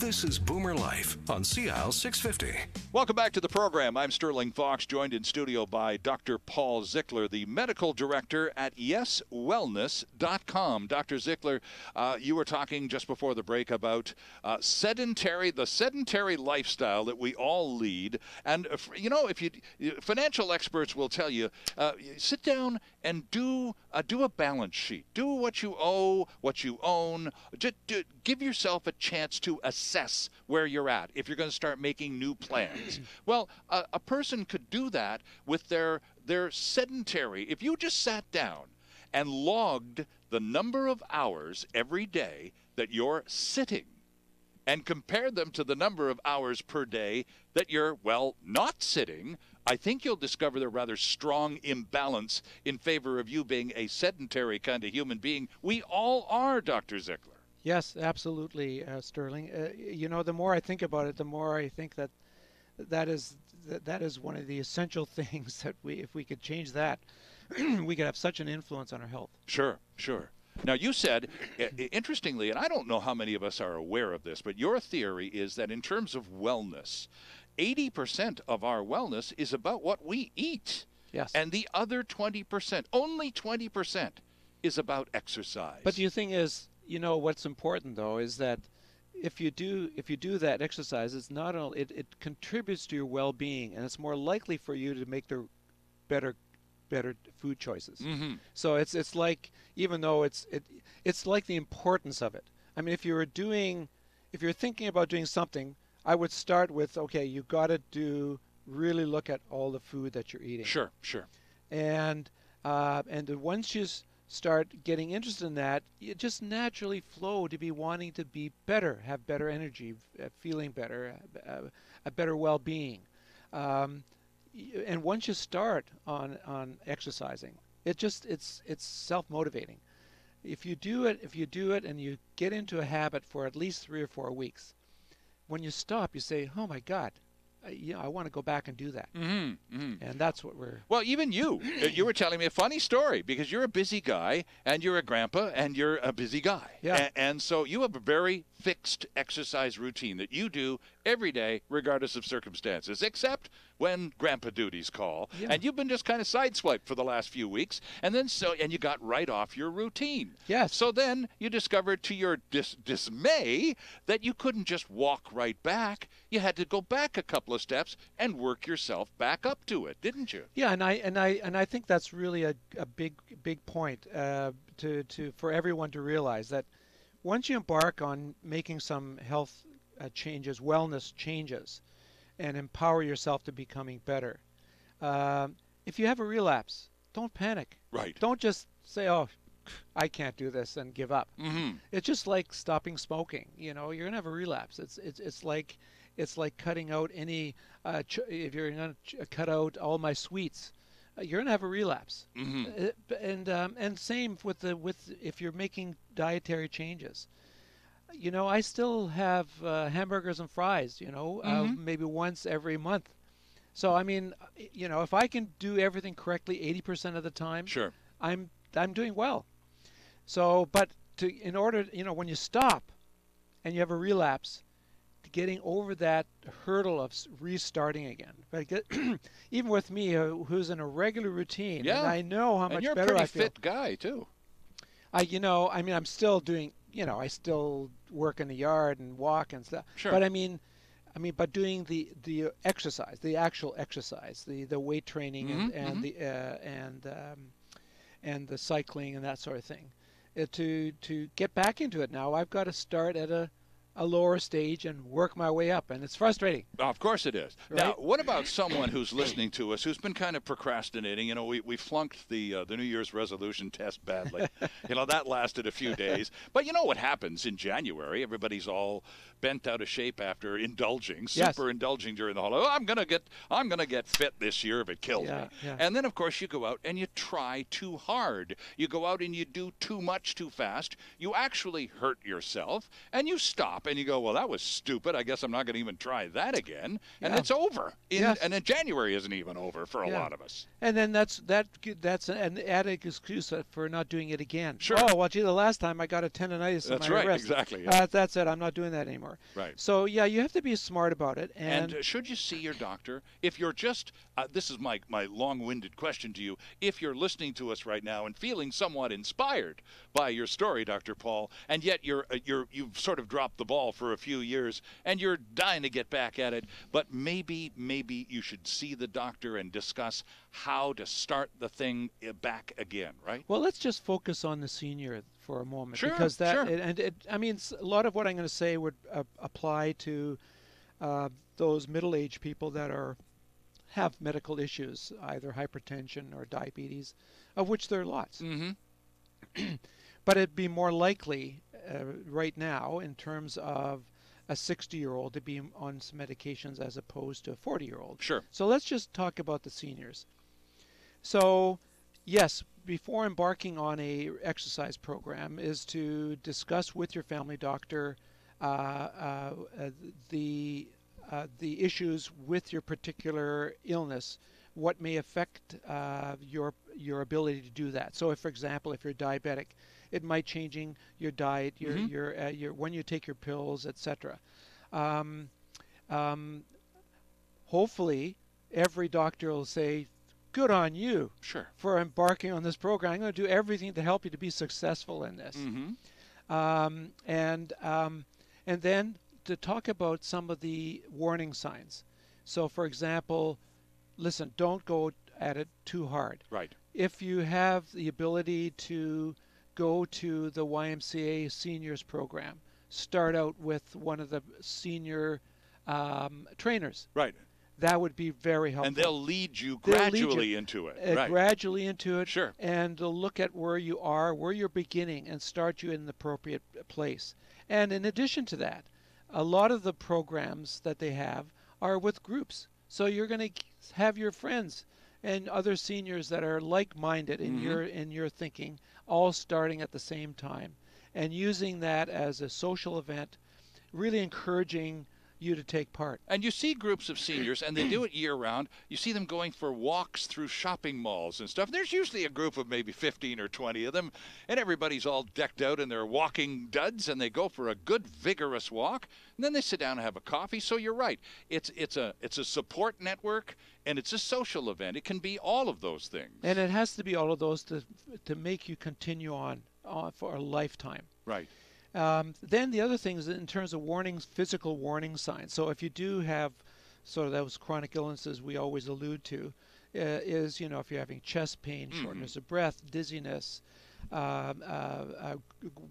This is Boomer Life on CL 650. Welcome back to the program. I'm Sterling Fox, joined in studio by Dr. Paul Zickler, the medical director at YesWellness.com. Dr. Zickler, you were talking just before the break about the sedentary lifestyle that we all lead. And, financial experts will tell you, sit down and do a balance sheet. Do what you owe, what you own. Just give yourself a chance to assess where you're at if you're going to start making new plans. Well, a person could do that with their sedentary. If you just sat down and logged the number of hours every day that you're sitting and compared them to the number of hours per day that you're, not sitting, I think you'll discover the rather strong imbalance in favor of you being a sedentary kind of human being. We all are, Dr. Zickler. Yes, absolutely, Sterling. The more I think about it, the more I think that is one of the essential things that if we could change that, we could have such an influence on our health. Sure. Now, you said, interestingly, and I don't know how many of us are aware of this, but your theory is that in terms of wellness, 80% of our wellness is about what we eat. Yes. And the other 20%, only 20%, is about exercise. But the thing is, what's important though is that if you do that exercise, it's not only it contributes to your well-being, and it's more likely for you to make the better food choices. Mm-hmm. So it's like, even though it's like the importance of it. I mean, if you're thinking about doing something, I would start with, okay, you got to really look at all the food that you're eating. Sure. And once you start getting interested in that, you just naturally flow to be wanting to be better, have better energy, feeling better, a better well-being. And once you start on exercising, it's self-motivating. If you do it and you get into a habit for at least 3 or 4 weeks, when you stop, you say, "Oh my God, I want to go back and do that." And that's what we're... Well, even you were telling me a funny story, because you're a busy guy, and you're a grandpa, and you're a busy guy. Yeah. And so you have a very fixed exercise routine that you do every day, regardless of circumstances, except when grandpa duties call. Yeah. And you've been just kind of sideswiped for the last few weeks, and you got right off your routine. Yes. So then you discovered, to your dismay, that you couldn't just walk right back. You had to go back a couple of steps and work yourself back up to it, didn't you? Yeah, and I think that's really a big point for everyone to realize, that once you embark on making some health changes, wellness changes, and empower yourself to becoming better, if you have a relapse, don't panic. Right. Don't just say, "Oh, I can't do this," and give up. Mm-hmm. It's just like stopping smoking. You're gonna have a relapse. It's like cutting out any. If you're gonna cut out all my sweets, you're gonna have a relapse. Mm-hmm. And same with if you're making dietary changes. I still have hamburgers and fries. Maybe once every month. So I mean, if I can do everything correctly 80% of the time, Sure, I'm doing well. So, but in order, when you stop and you have a relapse, getting over that hurdle of restarting again. But even with me, who's in a regular routine, yeah, and I know how much better I feel. You're a pretty fit guy too. I'm still doing, I still work in the yard and walk and stuff. Sure. But but doing the exercise, the actual exercise, the weight training and the cycling and that sort of thing, to get back into it now, I've got to start at a lower stage and work my way up, and it's frustrating. Of course it is. Right? Now, what about someone who's listening to us who's been kind of procrastinating? We flunked the New Year's resolution test badly. That lasted a few days. But you know what happens in January? Everybody's all bent out of shape after indulging, super indulging during the holiday. I'm gonna get fit this year if it kills me. Yeah. And then of course you go out and you try too hard. You go out and you do too much too fast. You actually hurt yourself, and you stop. up and you go, well, that was stupid. I guess I'm not going to even try that again. And Yeah. it's over. Yes. And then January isn't even over for a lot of us. And then that's an added excuse for not doing it again. Sure. Oh, well, gee, the last time I got a tendonitis in That's my right, wrist. exactly. Yeah. That's it. I'm not doing that anymore. Right. So, yeah, you have to be smart about it. And should you see your doctor? If you're just, this is my long-winded question to you, if you're listening to us right now and feeling somewhat inspired by your story, Dr. Paul, and yet you've sort of dropped the ball for a few years and you're dying to get back at it, but maybe you should see the doctor and discuss how to start the thing back again, right? Well, let's just focus on the senior for a moment. Sure, because that, sure. I mean, a lot of what I'm going to say would apply to those middle-aged people that have medical issues, either hypertension or diabetes, of which there are lots. Mm-hmm. But it'd be more likely right now in terms of a 60-year-old to be on some medications as opposed to a 40-year-old. Sure. So let's just talk about the seniors. So, yes, before embarking on a exercise program is to discuss with your family doctor the issues with your particular illness, what may affect your ability to do that. So, if, for example, if you're diabetic, it might changing your diet, your when you take your pills, etc. Hopefully, every doctor will say, "Good on you Sure. for embarking on this program. I'm going to do everything to help you to be successful in this." Mm-hmm. And then to talk about some of the warning signs. So, for example, listen, don't go at it too hard. Right. If you have the ability to go to the YMCA seniors program, start out with one of the senior trainers. Right. That would be very helpful. And they'll lead you gradually into it. Right. Gradually into it. Sure. And they'll look at where you are, where you're beginning, and start you in the appropriate place. And in addition to that, a lot of the programs that they have are with groups. So you're going to have your friends and other seniors that are like-minded in your thinking, all starting at the same time, and using that as a social event, really encouraging you to take part. And you see groups of seniors, and they do it year-round. You see them going for walks through shopping malls and stuff. There's usually a group of maybe 15 or 20 of them, and everybody's all decked out in their walking duds, and they go for a good, vigorous walk, and then they sit down and have a coffee. So you're right. It's a support network, and it's a social event. It can be all of those things. And it has to be all of those to make you continue on for a lifetime. Right. Then the other things in terms of warnings, physical warning signs. So if you do have sort of those chronic illnesses we always allude to, is, you know, if you're having chest pain, shortness of breath, dizziness,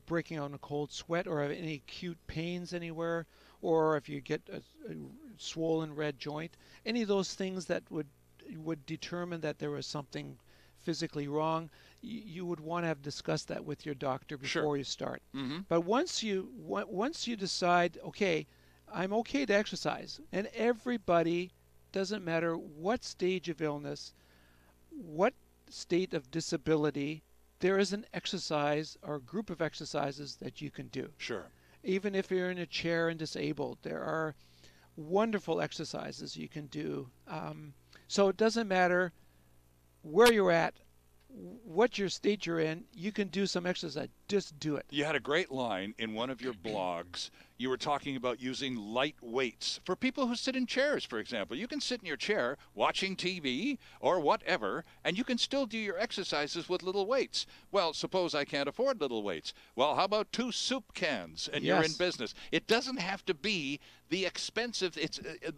breaking out in a cold sweat, or have any acute pains anywhere, or if you get a swollen red joint, any of those things that would determine that there was something physically wrong, you would want to have discussed that with your doctor before you start. But once you decide, okay, I'm okay to exercise, and everybody, doesn't matter what stage of illness, what state of disability, there is an exercise or group of exercises that you can do. Sure. Even if you're in a chair and disabled, there are wonderful exercises you can do. So it doesn't matter where you're at, what your state you're in, you can do some exercise. Just do it. You had a great line in one of your blogs. You were talking about using light weights for people who sit in chairs, for example. You can sit in your chair watching TV or whatever, and you can still do your exercises with little weights. Well, suppose I can't afford little weights. Well, how about 2 soup cans and you're in business? It doesn't have to be the expensive.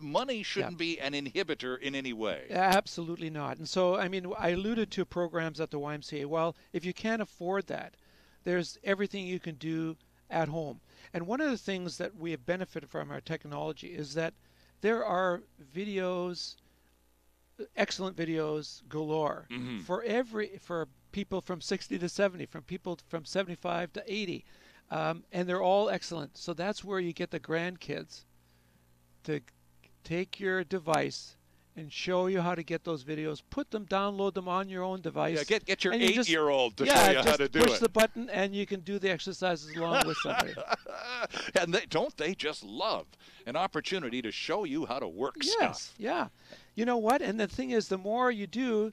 Money shouldn't be an inhibitor in any way. Absolutely not. And so, I mean, I alluded to programs at the YMCA. Well, if you can't afford that, there's everything you can do at home. And one of the things that we have benefited from our technology is that there are videos, excellent videos galore for people from 60 to 70, from people from 75 to 80, and they're all excellent. So that's where you get the grandkids to take your device and show you how to get those videos. Put them, download them on your own device. Yeah, get your 8-year-old to show you how to do push it. the button, and you can do the exercises along with somebody. And don't they just love an opportunity to show you how to work stuff? Yeah. You know what? And the thing is, the more you do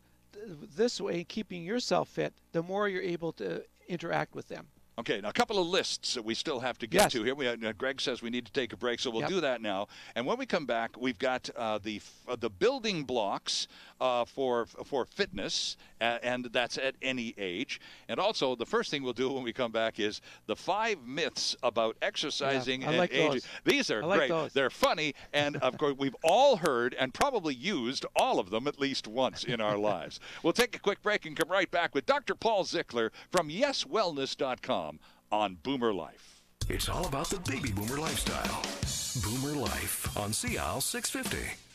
this way, keeping yourself fit, the more you're able to interact with them. Okay, now a couple of lists that we still have to get to here. Greg says we need to take a break, so we'll do that now. And when we come back, we've got the building blocks for fitness, and that's at any age. And also, the first thing we'll do when we come back is the 5 myths about exercising and aging. These are great. They're funny, and of course, we've all heard and probably used all of them at least once in our lives. We'll take a quick break and come right back with Dr. Paul Zickler from YesWellness.com on Boomer Life. It's all about the baby boomer lifestyle. Boomer Life on CL 650.